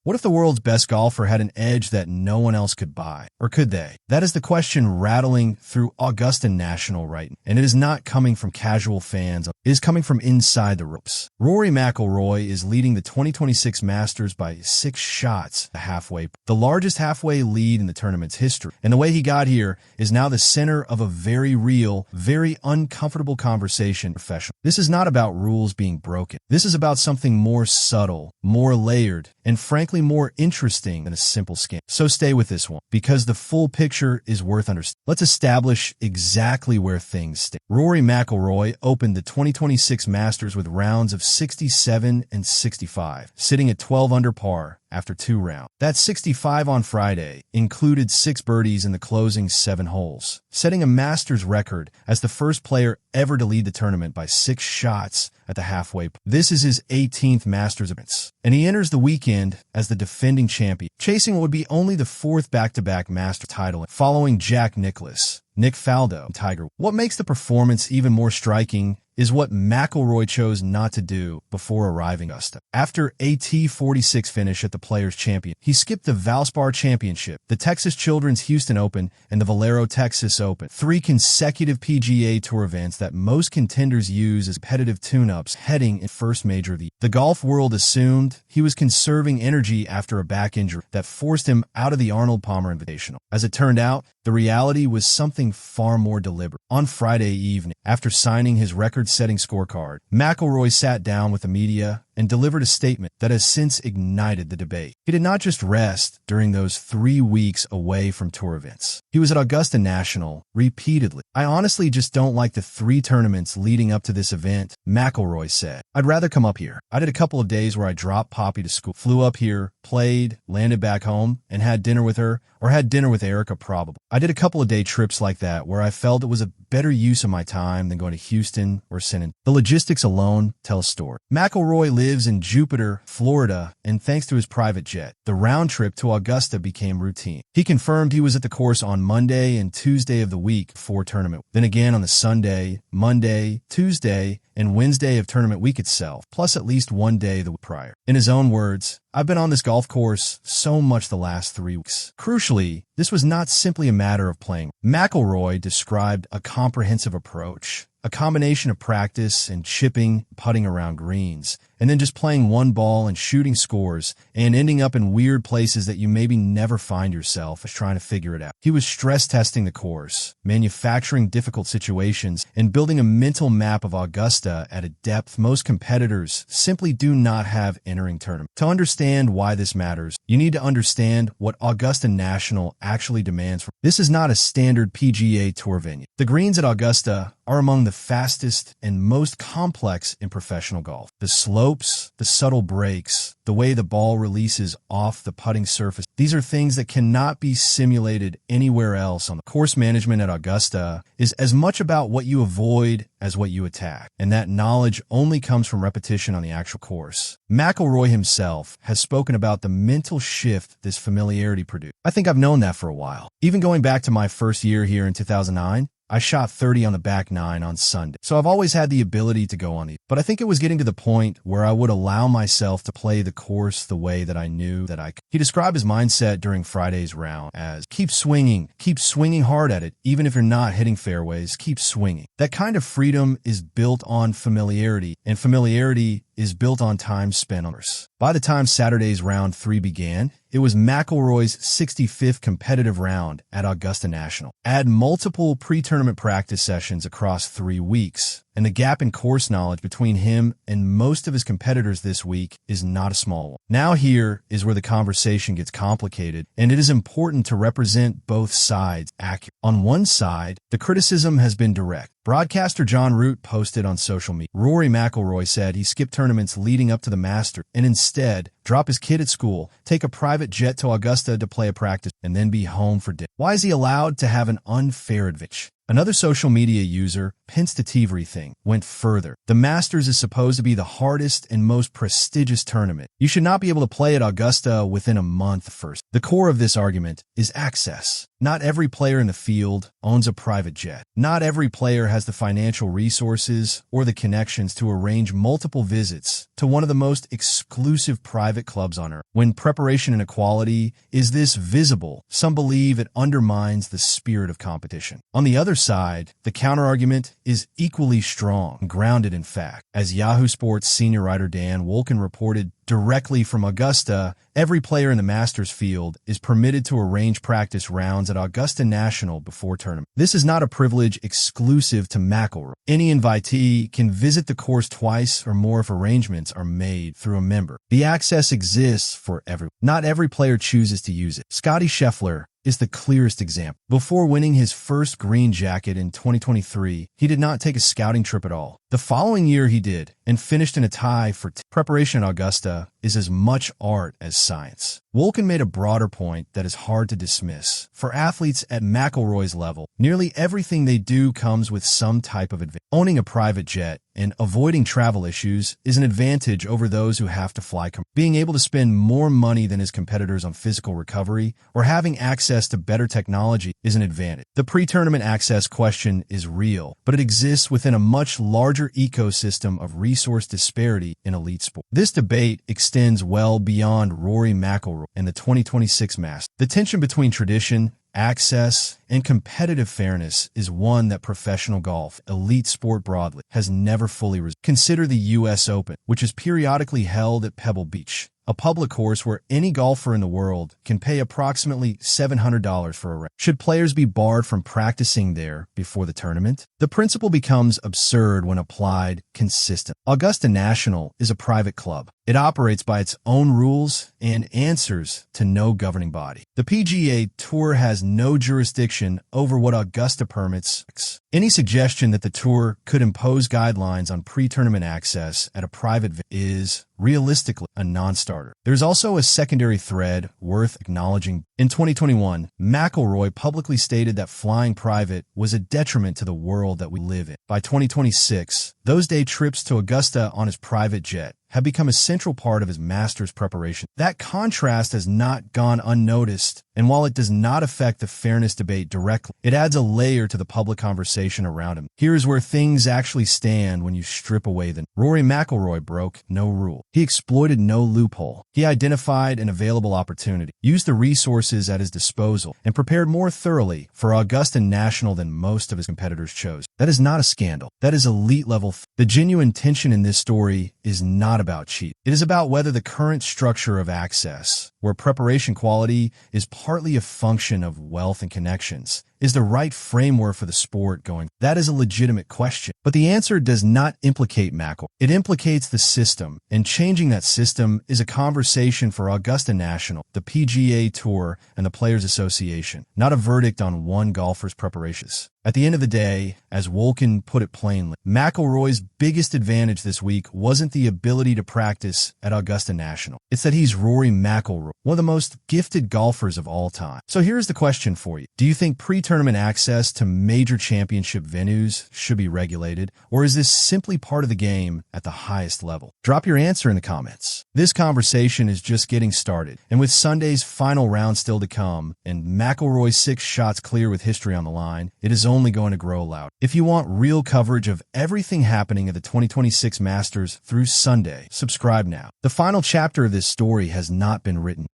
What if the world's best golfer had an edge that no one else could buy? Or could they? That is the question rattling through Augusta National right now. And it is not coming from casual fans. It is coming from inside the ropes. Rory McIlroy is leading the 2026 Masters by 6 shots the halfway, the largest halfway lead in the tournament's history. And the way he got here is now the center of a very real, very uncomfortable conversation professional. This is not about rules being broken. This is about something more subtle, more layered, and frankly more interesting than a simple scam. So stay with this one, because the full picture is worth understanding. Let's establish exactly where things stand. Rory McIlroy opened the 2026 Masters with rounds of 67 and 65, sitting at 12 under par after 2 rounds. That 65 on Friday included 6 birdies in the closing 7 holes, setting a Masters record as the first player ever to lead the tournament by 6 shots at the halfway point. This is his 18th Masters appearance, and he enters the weekend as the defending champion, chasing what would be only the 4th back-to-back Masters title, following Jack Nicklaus, Nick Faldo, and Tiger. What makes the performance even more striking is what McIlroy chose not to do before arriving at Augusta. After a T46 finish at the Players' Champion, he skipped the Valspar Championship, the Texas Children's Houston Open, and the Valero Texas Open, 3 consecutive PGA Tour events that most contenders use as competitive tune-ups heading in first major of the year. The golf world assumed he was conserving energy after a back injury that forced him out of the Arnold Palmer Invitational. As it turned out, the reality was something far more deliberate. On Friday evening, after signing his record-setting scorecard, McIlroy sat down with the media and delivered a statement that has since ignited the debate. He did not just rest during those 3 weeks away from tour events. He was at Augusta National repeatedly. "I honestly just don't like the 3 tournaments leading up to this event," McIlroy said. "I'd rather come up here. I did a couple of days where I dropped Poppy to school, flew up here, played, landed back home, and had dinner with her, or had dinner with Erica probably. I did a couple of day trips like that where I felt it was a better use of my time than going to Houston or San Antonio. The logistics alone tell a story." McIlroy lives in Jupiter, Florida, and thanks to his private jet, the round trip to Augusta became routine. He confirmed he was at the course on Monday and Tuesday of the week before tournament, then again on the Sunday, Monday, Tuesday, and Wednesday of tournament week itself, plus at least 1 day the week prior. In his own words, "I've been on this golf course so much the last 3 weeks." Crucially, this was not simply a matter of playing. McIlroy described a comprehensive approach, a combination of practice and chipping, putting around greens, and then just playing one ball and shooting scores and ending up in weird places that you maybe never find yourself as trying to figure it out. He was stress testing the course, manufacturing difficult situations, and building a mental map of Augusta at a depth most competitors simply do not have entering tournaments. To understand why this matters, you need to understand what Augusta National actually demands from. This is not a standard PGA Tour venue. The greens at Augusta are among the fastest and most complex in professional golf. The slopes, the subtle breaks, the way the ball releases off the putting surface, these are things that cannot be simulated anywhere else. On the course management at Augusta is as much about what you avoid as what you attack, and that knowledge only comes from repetition on the actual course. McIlroy himself has spoken about the mental shift this familiarity produced. "I think I've known that for a while. Even going back to my first year here in 2009, I shot 30 on the back 9 on Sunday. So I've always had the ability to go on these. But I think it was getting to the point where I would allow myself to play the course the way that I knew that I could." He described his mindset during Friday's round as, keep swinging hard at it. Even if you're not hitting fairways, keep swinging. That kind of freedom is built on familiarity, and familiarity is built on time spent on course. By the time Saturday's round 3 began, it was McIlroy's 65th competitive round at Augusta National. Add multiple pre-tournament practice sessions across 3 weeks, and the gap in course knowledge between him and most of his competitors this week is not a small one. Now here is where the conversation gets complicated, and it is important to represent both sides accurately. On one side, the criticism has been direct. Broadcaster John Root posted on social media, Rory McIlroy said he skipped tournaments leading up to the Masters and instead drop his kid at school, take a private jet to Augusta to play a practice, and then be home for dinner. Why is he allowed to have an unfair advantage? Another social media user, Pinstativry went further. The Masters is supposed to be the hardest and most prestigious tournament. You should not be able to play at Augusta within a month first. The core of this argument is access. Not every player in the field owns a private jet. Not every player has the financial resources or the connections to arrange multiple visits to one of the most exclusive private clubs on earth. When preparation inequality is this visible, some believe it undermines the spirit of competition. On the other side, the counterargument is equally strong and grounded in fact. As Yahoo Sports senior writer Dan Wolken reported directly from Augusta, every player in the Masters field is permitted to arrange practice rounds at Augusta National before tournament. This is not a privilege exclusive to McIlroy. Any invitee can visit the course twice or more if arrangements are made through a member. The access exists for everyone. Not every player chooses to use it. Scottie Scheffler is the clearest example. Before winning his first green jacket in 2023, he did not take a scouting trip at all. The following year he did, and finished in a tie for preparation at Augusta is as much art as science. Wolken made a broader point that is hard to dismiss. For athletes at McIlroy's level, nearly everything they do comes with some type of advantage. Owning a private jet and avoiding travel issues is an advantage over those who have to fly. Being able to spend more money than his competitors on physical recovery or having access to better technology is an advantage. The pre-tournament access question is real, but it exists within a much larger ecosystem of resource disparity in elite sport. This debate extends well beyond Rory McIlroy and the 2026 Masters. The tension between tradition, access, and competitive fairness is one that professional golf, elite sport broadly, has never fully resolved. Consider the U.S. Open, which is periodically held at Pebble Beach, a public course where any golfer in the world can pay approximately $700 for a round. Should players be barred from practicing there before the tournament? The principle becomes absurd when applied consistently. Augusta National is a private club. It operates by its own rules and answers to no governing body. The PGA Tour has no jurisdiction over what Augusta permits. Any suggestion that the Tour could impose guidelines on pre-tournament access at a private venue is realistically a non-starter. There's also a secondary thread worth acknowledging. In 2021, McIlroy publicly stated that flying private was a detriment to the world that we live in. By 2026, those day trips to Augusta on his private jet have become a central part of his Masters preparation. That contrast has not gone unnoticed, and while it does not affect the fairness debate directly, it adds a layer to the public conversation around him. Here's where things actually stand when you strip away the Rory McIlroy broke no rule. He exploited no loophole. He identified an available opportunity, used the resources at his disposal, and prepared more thoroughly for Augusta National than most of his competitors chose. That is not a scandal. That is elite level. The genuine tension in this story is not about cheat. It is about whether the current structure of access, where preparation quality is partly a function of wealth and connections, is the right framework for the sport going. That is a legitimate question. But the answer does not implicate McIlroy. It implicates the system, and changing that system is a conversation for Augusta National, the PGA Tour, and the Players Association, not a verdict on one golfer's preparations. At the end of the day, as Wolken put it plainly, McIlroy's biggest advantage this week wasn't the ability to practice at Augusta National. It's that he's Rory McIlroy, one of the most gifted golfers of all time. So here's the question for you. Do you think pre-tournament access to major championship venues should be regulated, or is this simply part of the game at the highest level? Drop your answer in the comments. This conversation is just getting started, and with Sunday's final round still to come, and McIlroy's 6 shots clear with history on the line, it is only going to grow loud. If you want real coverage of everything happening at the 2026 Masters through Sunday, subscribe now. The final chapter of this story has not been written.